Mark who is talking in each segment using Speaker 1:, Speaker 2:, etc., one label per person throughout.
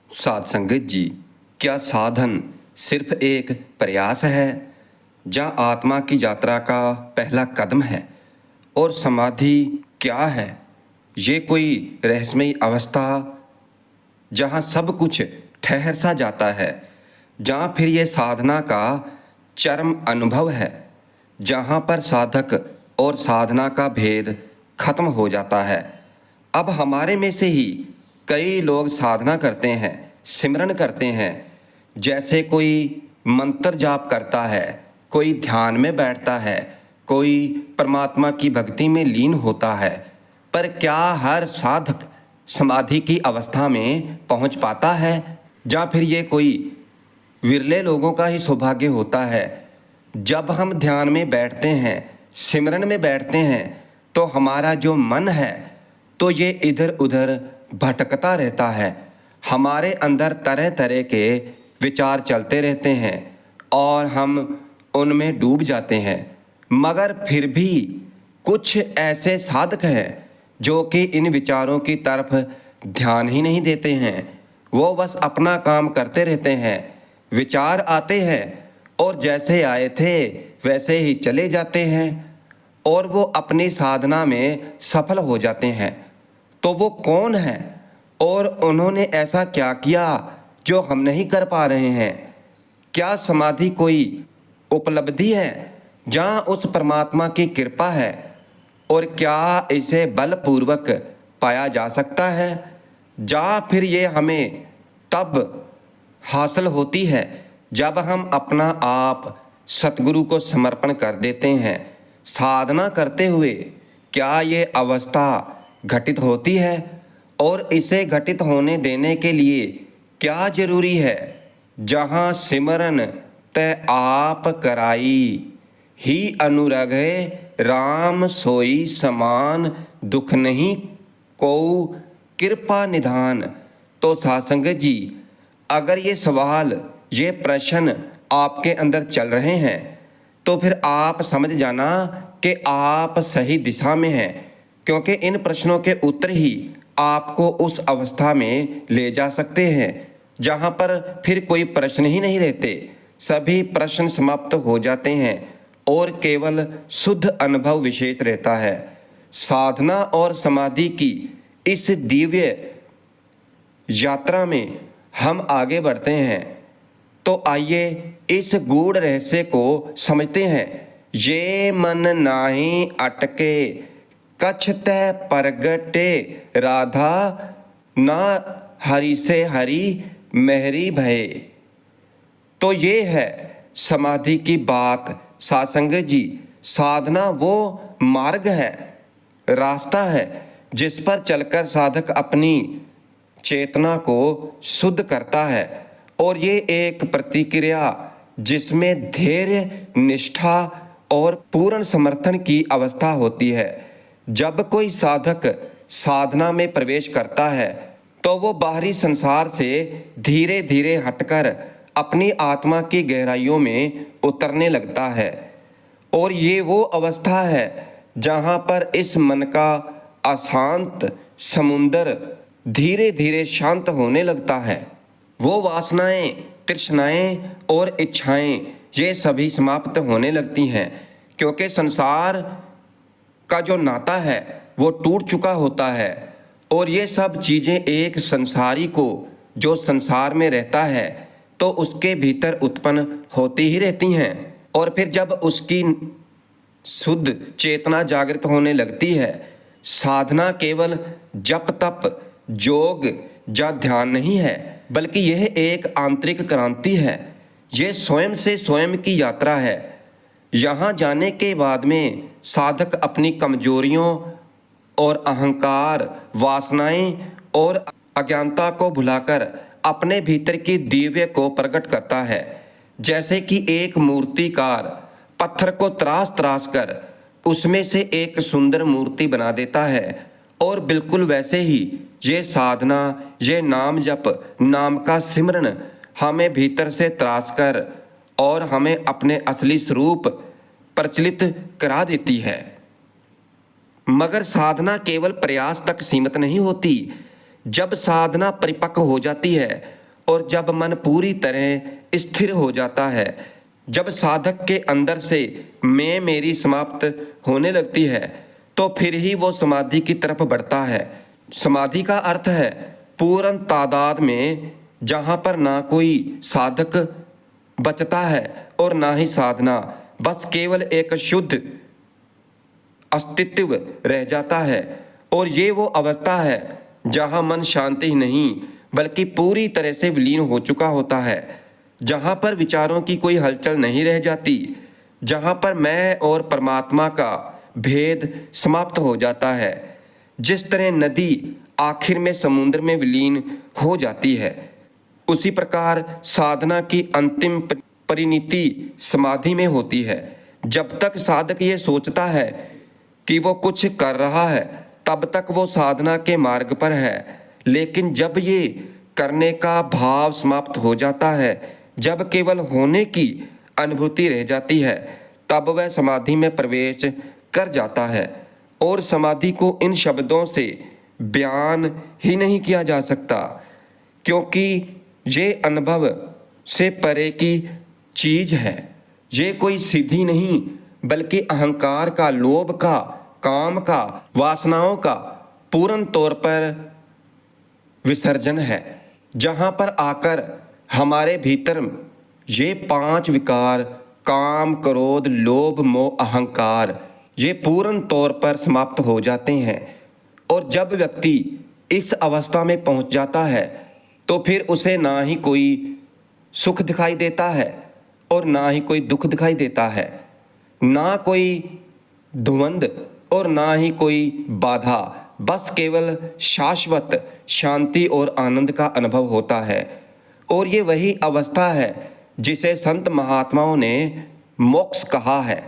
Speaker 1: साध संगत जी, क्या साधन सिर्फ एक प्रयास है या आत्मा की यात्रा का पहला कदम है? और समाधि क्या है? ये कोई रहस्यमयी अवस्था जहाँ सब कुछ ठहर सा जाता है, जहाँ फिर ये साधना का चरम अनुभव है, जहाँ पर साधक और साधना का भेद खत्म हो जाता है। अब हमारे में से ही कई लोग साधना करते हैं, सिमरन करते हैं, जैसे कोई मंत्र जाप करता है, कोई ध्यान में बैठता है, कोई परमात्मा की भक्ति में लीन होता है। पर क्या हर साधक समाधि की अवस्था में पहुंच पाता है, या फिर ये कोई विरले लोगों का ही सौभाग्य होता है? जब हम ध्यान में बैठते हैं, सिमरन में बैठते हैं, तो हमारा जो मन है तो ये इधर उधर भटकता रहता है। हमारे अंदर तरह तरह के विचार चलते रहते हैं और हम उनमें डूब जाते हैं। मगर फिर भी कुछ ऐसे साधक हैं जो कि इन विचारों की तरफ ध्यान ही नहीं देते हैं। वो बस अपना काम करते रहते हैं। विचार आते हैं और जैसे आए थे वैसे ही चले जाते हैं और वो अपनी साधना में सफल हो जाते हैं। तो वो कौन है और उन्होंने ऐसा क्या किया जो हम नहीं कर पा रहे हैं? क्या समाधि कोई उपलब्धि है जहाँ उस परमात्मा की कृपा है? और क्या इसे बलपूर्वक पाया जा सकता है, या फिर ये हमें तब हासिल होती है जब हम अपना आप सतगुरु को समर्पण कर देते हैं? साधना करते हुए क्या ये अवस्था घटित होती है? और इसे घटित होने देने के लिए क्या जरूरी है? जहाँ सिमरन तै आप कराई, ही अनुरगे राम सोई समान, दुख नहीं को कृपा निधान। तो साध संगत जी, अगर ये सवाल, ये प्रश्न आपके अंदर चल रहे हैं तो फिर आप समझ जाना कि आप सही दिशा में हैं, क्योंकि इन प्रश्नों के उत्तर ही आपको उस अवस्था में ले जा सकते हैं जहाँ पर फिर कोई प्रश्न ही नहीं रहते। सभी प्रश्न समाप्त हो जाते हैं और केवल शुद्ध अनुभव विशेष रहता है। साधना और समाधि की इस दिव्य यात्रा में हम आगे बढ़ते हैं। तो आइए इस गूढ़ रहस्य को समझते हैं। ये मन नाही अटके, कछ तै प्रगटे राधा, ना हरि से हरि मेहरी भये। तो ये है समाधि की बात। साध संगत जी, साधना वो मार्ग है, रास्ता है जिस पर चलकर साधक अपनी चेतना को शुद्ध करता है। और ये एक प्रतिक्रिया जिसमें धैर्य, निष्ठा और पूर्ण समर्थन की अवस्था होती है। जब कोई साधक साधना में प्रवेश करता है तो वो बाहरी संसार से धीरे धीरे हटकर अपनी आत्मा की गहराइयों में उतरने लगता है। और ये वो अवस्था है जहाँ पर इस मन का अशांत समुंदर धीरे धीरे शांत होने लगता है। वो वासनाएं, तृष्णाएं और इच्छाएं ये सभी समाप्त होने लगती हैं, क्योंकि संसार का जो नाता है वो टूट चुका होता है। और ये सब चीज़ें एक संसारी को जो संसार में रहता है तो उसके भीतर उत्पन्न होती ही रहती हैं। और फिर जब उसकी शुद्ध चेतना जागृत होने लगती है, साधना केवल जप तप योग या ध्यान नहीं है, बल्कि यह एक आंतरिक क्रांति है। यह स्वयं से स्वयं की यात्रा है। यहाँ जाने के बाद में साधक अपनी कमजोरियों और अहंकार, वासनाएं और अज्ञानता को भुलाकर अपने भीतर की दिव्य को प्रकट करता है। जैसे कि एक मूर्तिकार पत्थर को त्रास त्रास कर उसमें से एक सुंदर मूर्ति बना देता है। और बिल्कुल वैसे ही ये साधना, ये नाम जप, नाम का सिमरन हमें भीतर से त्रास कर और हमें अपने असली स्वरूप प्रचलित करा देती है। मगर साधना केवल प्रयास तक सीमित नहीं होती। जब साधना परिपक्व हो जाती है और जब मन पूरी तरह स्थिर हो जाता है, जब साधक के अंदर से मैं मेरी समाप्त होने लगती है, तो फिर ही वो समाधि की तरफ बढ़ता है। समाधि का अर्थ है पूर्ण तादाद में, जहाँ पर ना कोई साधक बचता है और ना ही साधना, बस केवल एक शुद्ध अस्तित्व रह जाता है। और ये वो अवस्था है जहाँ मन शांति ही नहीं बल्कि पूरी तरह से विलीन हो चुका होता है, जहाँ पर विचारों की कोई हलचल नहीं रह जाती, जहाँ पर मैं और परमात्मा का भेद समाप्त हो जाता है। जिस तरह नदी आखिर में समुद्र में विलीन हो जाती है, उसी प्रकार साधना की अंतिम परिणति समाधि में होती है। जब तक साधक ये सोचता है कि वो कुछ कर रहा है, तब तक वो साधना के मार्ग पर है। लेकिन जब ये करने का भाव समाप्त हो जाता है, जब केवल होने की अनुभूति रह जाती है, तब वह समाधि में प्रवेश कर जाता है। और समाधि को इन शब्दों से बयान ही नहीं किया जा सकता, क्योंकि ये अनुभव से परे की चीज है। ये कोई सिद्धि नहीं बल्कि अहंकार का, लोभ का, काम का, वासनाओं का पूर्ण तौर पर विसर्जन है, जहाँ पर आकर हमारे भीतर ये 5 विकार, काम, क्रोध, लोभ, मोह, अहंकार, ये पूर्ण तौर पर समाप्त हो जाते हैं। और जब व्यक्ति इस अवस्था में पहुंच जाता है, तो फिर उसे ना ही कोई सुख दिखाई देता है और ना ही कोई दुख दिखाई देता है, ना कोई द्वंद और ना ही कोई बाधा, बस केवल शाश्वत शांति और आनंद का अनुभव होता है। और ये वही अवस्था है जिसे संत महात्माओं ने मोक्ष कहा है,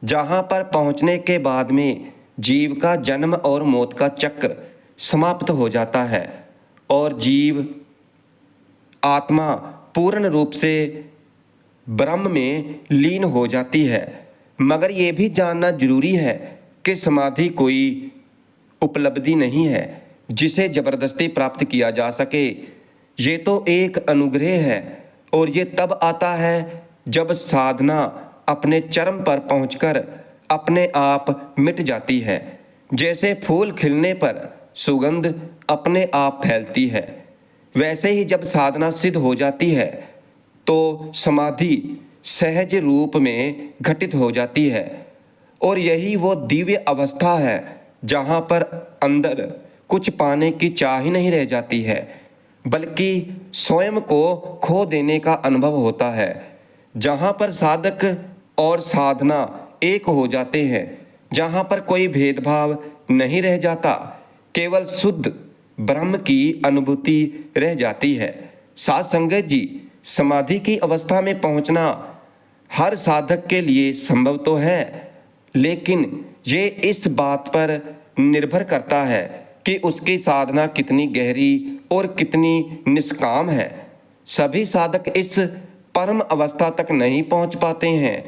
Speaker 1: जहाँ पर पहुँचने के बाद में जीव का जन्म और मौत का चक्र समाप्त हो जाता है और जीव आत्मा पूर्ण रूप से ब्रह्म में लीन हो जाती है। मगर ये भी जानना जरूरी है कि समाधि कोई उपलब्धि नहीं है जिसे जबरदस्ती प्राप्त किया जा सके। ये तो एक अनुग्रह है और ये तब आता है जब साधना अपने चरम पर पहुंचकर अपने आप मिट जाती है। जैसे फूल खिलने पर सुगंध अपने आप फैलती है, वैसे ही जब साधना सिद्ध हो जाती है तो समाधि सहज रूप में घटित हो जाती है। और यही वो दिव्य अवस्था है जहाँ पर अंदर कुछ पाने की चाह ही नहीं रह जाती है, बल्कि स्वयं को खो देने का अनुभव होता है, जहाँ पर साधक और साधना एक हो जाते हैं, जहाँ पर कोई भेदभाव नहीं रह जाता, केवल शुद्ध ब्रह्म की अनुभूति रह जाती है। साध संगत जी, समाधि की अवस्था में पहुंचना हर साधक के लिए संभव तो है, लेकिन ये इस बात पर निर्भर करता है कि उसकी साधना कितनी गहरी और कितनी निष्काम है। सभी साधक इस परम अवस्था तक नहीं पहुंच पाते हैं,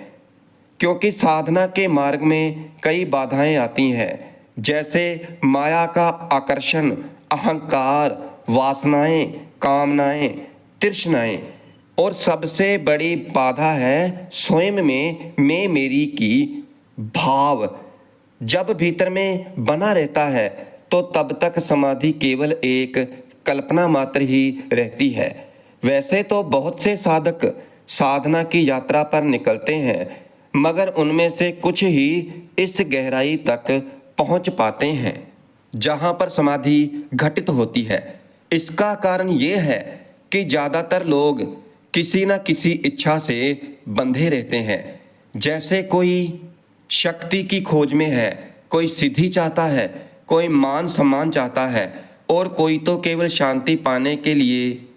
Speaker 1: क्योंकि साधना के मार्ग में कई बाधाएं आती हैं, जैसे माया का आकर्षण, अहंकार, वासनाएं, कामनाएं, तृष्णाएं, और सबसे बड़ी बाधा है स्वयं में मैं मेरी की भाव। जब भीतर में बना रहता है तो तब तक समाधि केवल एक कल्पना मात्र ही रहती है। वैसे तो बहुत से साधक साधना की यात्रा पर निकलते हैं, मगर उनमें से कुछ ही इस गहराई तक पहुंच पाते हैं जहां पर समाधि घटित होती है। इसका कारण ये है कि ज़्यादातर लोग किसी न किसी इच्छा से बंधे रहते हैं। जैसे कोई शक्ति की खोज में है, कोई सिद्धि चाहता है, कोई मान सम्मान चाहता है, और कोई तो केवल शांति पाने के लिए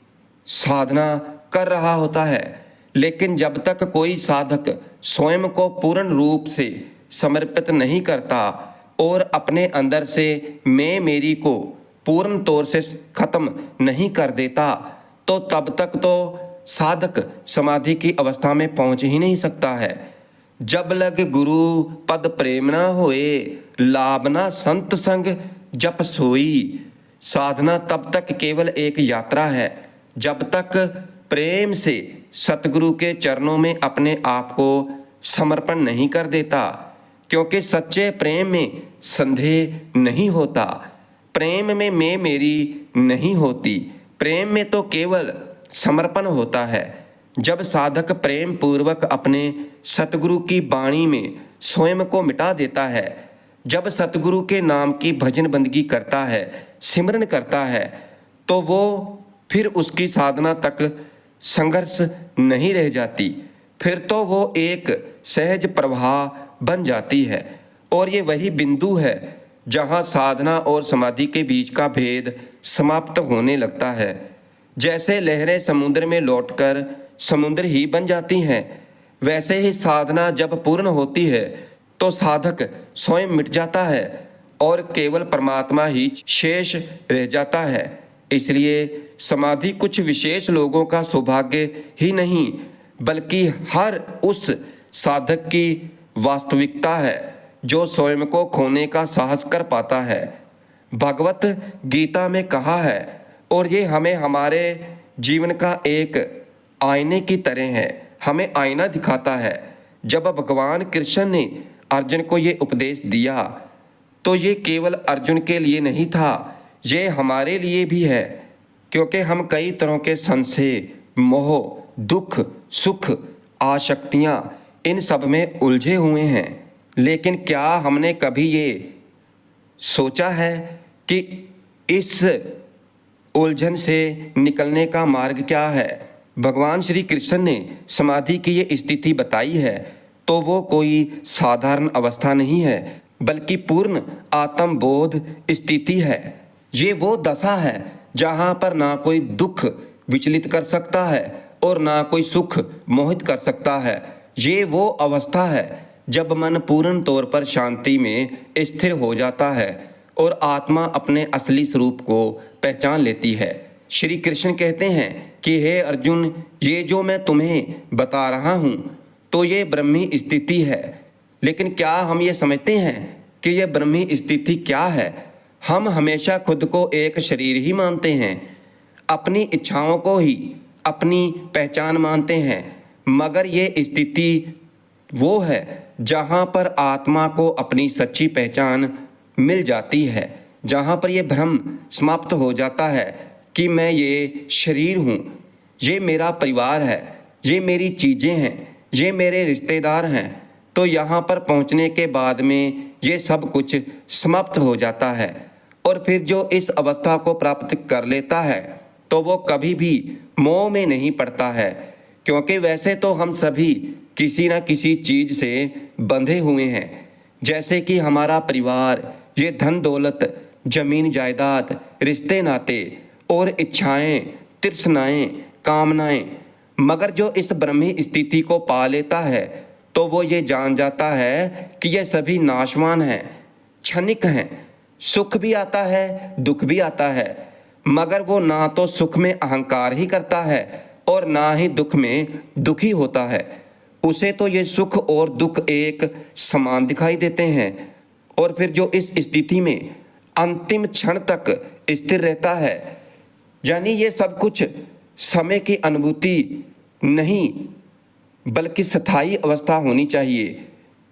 Speaker 1: साधना कर रहा होता है। लेकिन जब तक कोई साधक स्वयं को पूर्ण रूप से समर्पित नहीं करता और अपने अंदर से मैं मेरी को पूर्ण तौर से खत्म नहीं कर देता, तो तब तक तो साधक समाधि की अवस्था में पहुंच ही नहीं सकता है। जब लग गुरु पद प्रेम न होए, लाभना संत संग जप सोई। साधना तब तक केवल एक यात्रा है जब तक प्रेम से सतगुरु के चरणों में अपने आप को समर्पण नहीं कर देता, क्योंकि सच्चे प्रेम में संदेह नहीं होता, प्रेम में मैं मेरी नहीं होती, प्रेम में तो केवल समर्पण होता है। जब साधक प्रेम पूर्वक अपने सतगुरु की वाणी में स्वयं को मिटा देता है, जब सतगुरु के नाम की भजन बंदगी करता है, सिमरन करता है, तो वो फिर उसकी साधना तक संघर्ष नहीं रह जाती, फिर तो वो एक सहज प्रवाह बन जाती है। और ये वही बिंदु है जहाँ साधना और समाधि के बीच का भेद समाप्त होने लगता है। जैसे लहरें समुद्र में लौटकर समुद्र ही बन जाती हैं, वैसे ही साधना जब पूर्ण होती है तो साधक स्वयं मिट जाता है और केवल परमात्मा ही शेष रह जाता है। इसलिए समाधि कुछ विशेष लोगों का सौभाग्य ही नहीं, बल्कि हर उस साधक की वास्तविकता है जो स्वयं को खोने का साहस कर पाता है। भगवत गीता में कहा है, और ये हमें हमारे जीवन का एक आईने की तरह है, हमें आईना दिखाता है। जब भगवान कृष्ण ने अर्जुन को ये उपदेश दिया तो ये केवल अर्जुन के लिए नहीं था, ये हमारे लिए भी है, क्योंकि हम कई तरह के संशय, मोह, दुख, सुख, आसक्तियाँ इन सब में उलझे हुए हैं। लेकिन क्या हमने कभी ये सोचा है कि इस उलझन से निकलने का मार्ग क्या है? भगवान श्री कृष्ण ने समाधि की ये स्थिति बताई है तो वो कोई साधारण अवस्था नहीं है, बल्कि पूर्ण आत्मबोध स्थिति है। ये वो दशा है जहाँ पर ना कोई दुख विचलित कर सकता है और ना कोई सुख मोहित कर सकता है। ये वो अवस्था है जब मन पूर्ण तौर पर शांति में स्थिर हो जाता है और आत्मा अपने असली स्वरूप को पहचान लेती है। श्री कृष्ण कहते हैं कि हे अर्जुन, ये जो मैं तुम्हें बता रहा हूँ तो ये ब्रह्मी स्थिति है। लेकिन क्या हम ये समझते हैं कि ये ब्रह्मी स्थिति क्या है? हम हमेशा खुद को एक शरीर ही मानते हैं, अपनी इच्छाओं को ही अपनी पहचान मानते हैं, मगर ये स्थिति वो है जहाँ पर आत्मा को अपनी सच्ची पहचान मिल जाती है, जहाँ पर ये भ्रम समाप्त हो जाता है कि मैं ये शरीर हूँ, ये मेरा परिवार है, ये मेरी चीज़ें हैं, ये मेरे रिश्तेदार हैं। तो यहाँ पर पहुँचने के बाद में ये सब कुछ समाप्त हो जाता है। और फिर जो इस अवस्था को प्राप्त कर लेता है तो वो कभी भी मोह में नहीं पड़ता है, क्योंकि वैसे तो हम सभी किसी न किसी चीज़ से बंधे हुए हैं। जैसे कि हमारा परिवार, ये धन दौलत, जमीन जायदाद, रिश्ते नाते और इच्छाएं, तृष्णाएं, कामनाएं। मगर जो इस ब्रह्मी स्थिति को पा लेता है तो वो ये जान जाता है कि ये सभी नाशवान हैं, क्षणिक हैं। सुख भी आता है, दुख भी आता है, मगर वो ना तो सुख में अहंकार ही करता है और ना ही दुख में दुखी होता है। उसे तो ये सुख और दुख एक समान दिखाई देते हैं। और फिर जो इस स्थिति में अंतिम क्षण तक स्थिर रहता है, यानी ये सब कुछ समय की अनुभूति नहीं बल्कि स्थायी अवस्था होनी चाहिए।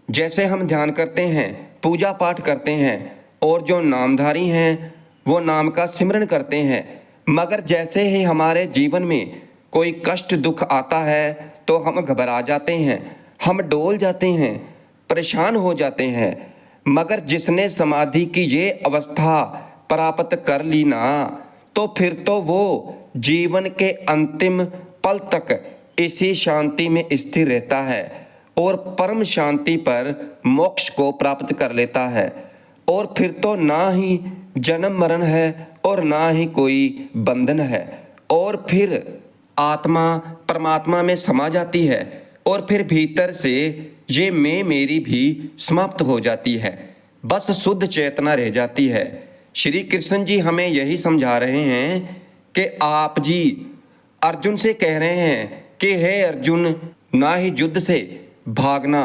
Speaker 1: जैसे हम ध्यान करते हैं, पूजा पाठ करते हैं और जो नामधारी हैं वो नाम का सिमरन करते हैं, मगर जैसे ही हमारे जीवन में कोई कष्ट दुख आता है तो हम घबरा जाते हैं, हम डोल जाते हैं, परेशान हो जाते हैं। मगर जिसने समाधि की ये अवस्था प्राप्त कर ली ना, तो फिर तो वो जीवन के अंतिम पल तक इसी शांति में स्थिर रहता है और परम शांति पर मोक्ष को प्राप्त कर लेता है। और फिर तो ना ही जन्म मरण है और ना ही कोई बंधन है, और फिर आत्मा परमात्मा में समा जाती है और फिर भीतर से ये मैं मेरी भी समाप्त हो जाती है, बस शुद्ध चेतना रह जाती है। श्री कृष्ण जी हमें यही समझा रहे हैं कि आप जी अर्जुन से कह रहे हैं कि हे अर्जुन, ना ही युद्ध से भागना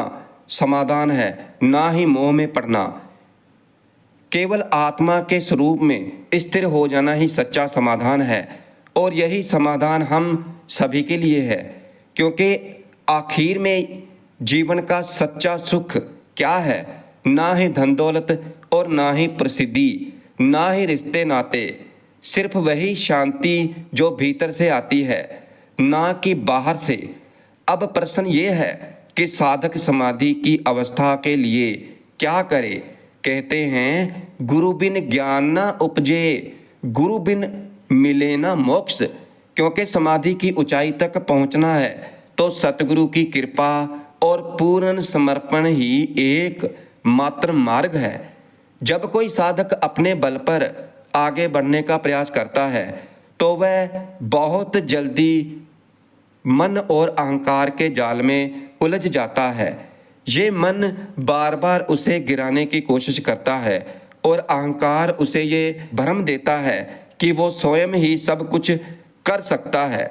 Speaker 1: समाधान है, ना ही मोह में पड़ना, केवल आत्मा के स्वरूप में स्थिर हो जाना ही सच्चा समाधान है। और यही समाधान हम सभी के लिए है, क्योंकि आखिर में जीवन का सच्चा सुख क्या है? ना ही धन दौलत और ना ही प्रसिद्धि, ना ही रिश्ते नाते, सिर्फ वही शांति जो भीतर से आती है, ना कि बाहर से। अब प्रश्न ये है कि साधक समाधि की अवस्था के लिए क्या करे? कहते हैं, गुरु बिन ज्ञान न उपजे, गुरु बिन मिले न मोक्ष। क्योंकि समाधि की ऊंचाई तक पहुंचना है तो सतगुरु की कृपा और पूर्ण समर्पण ही एक मात्र मार्ग है। जब कोई साधक अपने बल पर आगे बढ़ने का प्रयास करता है तो वह बहुत जल्दी मन और अहंकार के जाल में उलझ जाता है। ये मन बार बार उसे गिराने की कोशिश करता है और अहंकार उसे ये भ्रम देता है कि वो स्वयं ही सब कुछ कर सकता है।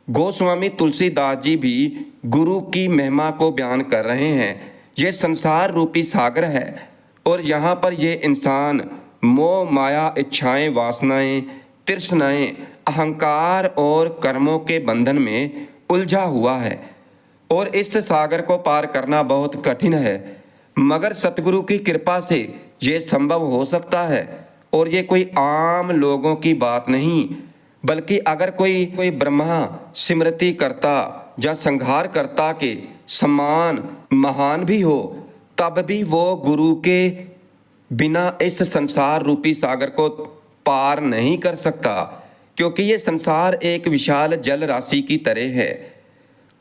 Speaker 1: गोस्वामी तुलसीदास जी भी गुरु की महिमा को बयान कर रहे हैं। ये संसार रूपी सागर है और यहाँ पर ये इंसान मोह माया, इच्छाएं, वासनाएं, तृष्णाएं, अहंकार और कर्मों के बंधन में उलझा हुआ है और इस सागर को पार करना बहुत कठिन है। मगर सतगुरु की कृपा से ये संभव हो सकता है और ये कोई आम लोगों की बात नहीं, बल्कि अगर कोई ब्रह्मा स्मृति करता या संहार करता के समान महान भी हो, तब भी वो गुरु के बिना इस संसार रूपी सागर को पार नहीं कर सकता, क्योंकि ये संसार एक विशाल जल राशि की तरह है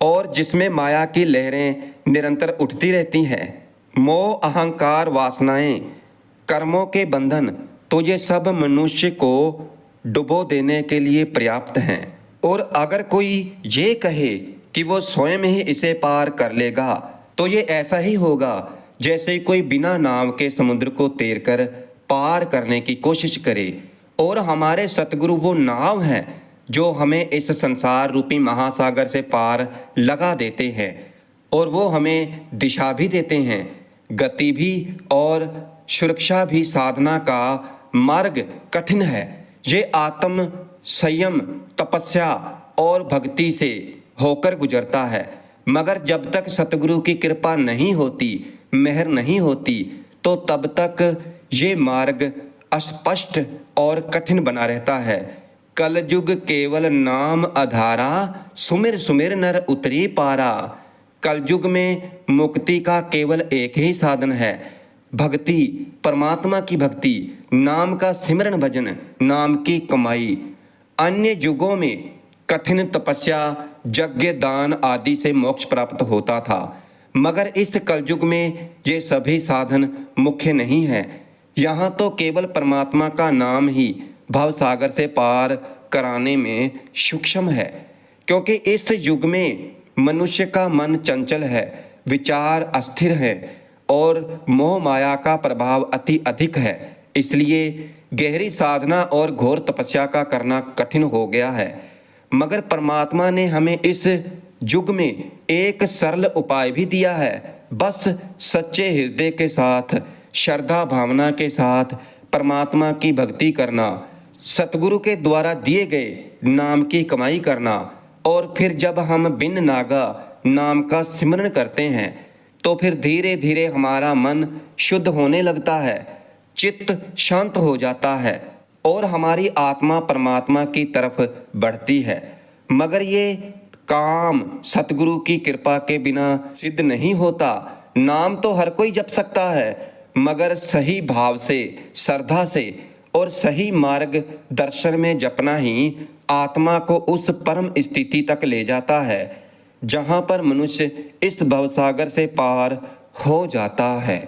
Speaker 1: और जिसमें माया की लहरें निरंतर उठती रहती हैं। मोह, अहंकार, वासनाएं, कर्मों के बंधन, तो ये सब मनुष्य को डुबो देने के लिए पर्याप्त हैं। और अगर कोई ये कहे कि वो स्वयं ही इसे पार कर लेगा, तो ये ऐसा ही होगा जैसे कोई बिना नाव के समुद्र को तैरकर पार करने की कोशिश करे। और हमारे सतगुरु वो नाव हैं जो हमें इस संसार रूपी महासागर से पार लगा देते हैं और वो हमें दिशा भी देते हैं, गति भी और सुरक्षा भी। साधना का मार्ग कठिन है। ये आत्म संयम, तपस्या और भक्ति से होकर गुजरता है। मगर जब तक सतगुरु की कृपा नहीं होती, मेहर नहीं होती, तो तब तक ये मार्ग अस्पष्ट और कठिन बना रहता है। कलयुग केवल नाम आधारा, सुमिर सुमिर नर उतरी पारा। कलयुग में मुक्ति का केवल एक ही साधन है, भक्ति, परमात्मा की भक्ति, नाम का सिमरन भजन, नाम की कमाई। अन्य युगों में कठिन तपस्या, यज्ञ, दान आदि से मोक्ष प्राप्त होता था, मगर इस कलयुग में ये सभी साधन मुख्य नहीं है। यहाँ तो केवल परमात्मा का नाम ही भवसागर से पार कराने में सूक्ष्म है, क्योंकि इस युग में मनुष्य का मन चंचल है, विचार अस्थिर है और मोह माया का प्रभाव अति अधिक है। इसलिए गहरी साधना और घोर तपस्या का करना कठिन हो गया है। मगर परमात्मा ने हमें इस युग में एक सरल उपाय भी दिया है। बस सच्चे हृदय के साथ, श्रद्धा भावना के साथ परमात्मा की भक्ति करना, सतगुरु के द्वारा दिए गए नाम की कमाई करना। और फिर जब हम बिन नागा नाम का सिमरन करते हैं तो फिर धीरे धीरे हमारा मन शुद्ध होने लगता है, चित्त शांत हो जाता है और हमारी आत्मा परमात्मा की तरफ बढ़ती है। मगर ये काम सतगुरु की कृपा के बिना सिद्ध नहीं होता। नाम तो हर कोई जप सकता है, मगर सही भाव से, श्रद्धा से और सही मार्ग दर्शन में जपना ही आत्मा को उस परम स्थिति तक ले जाता है जहाँ पर मनुष्य इस भवसागर से पार हो जाता है।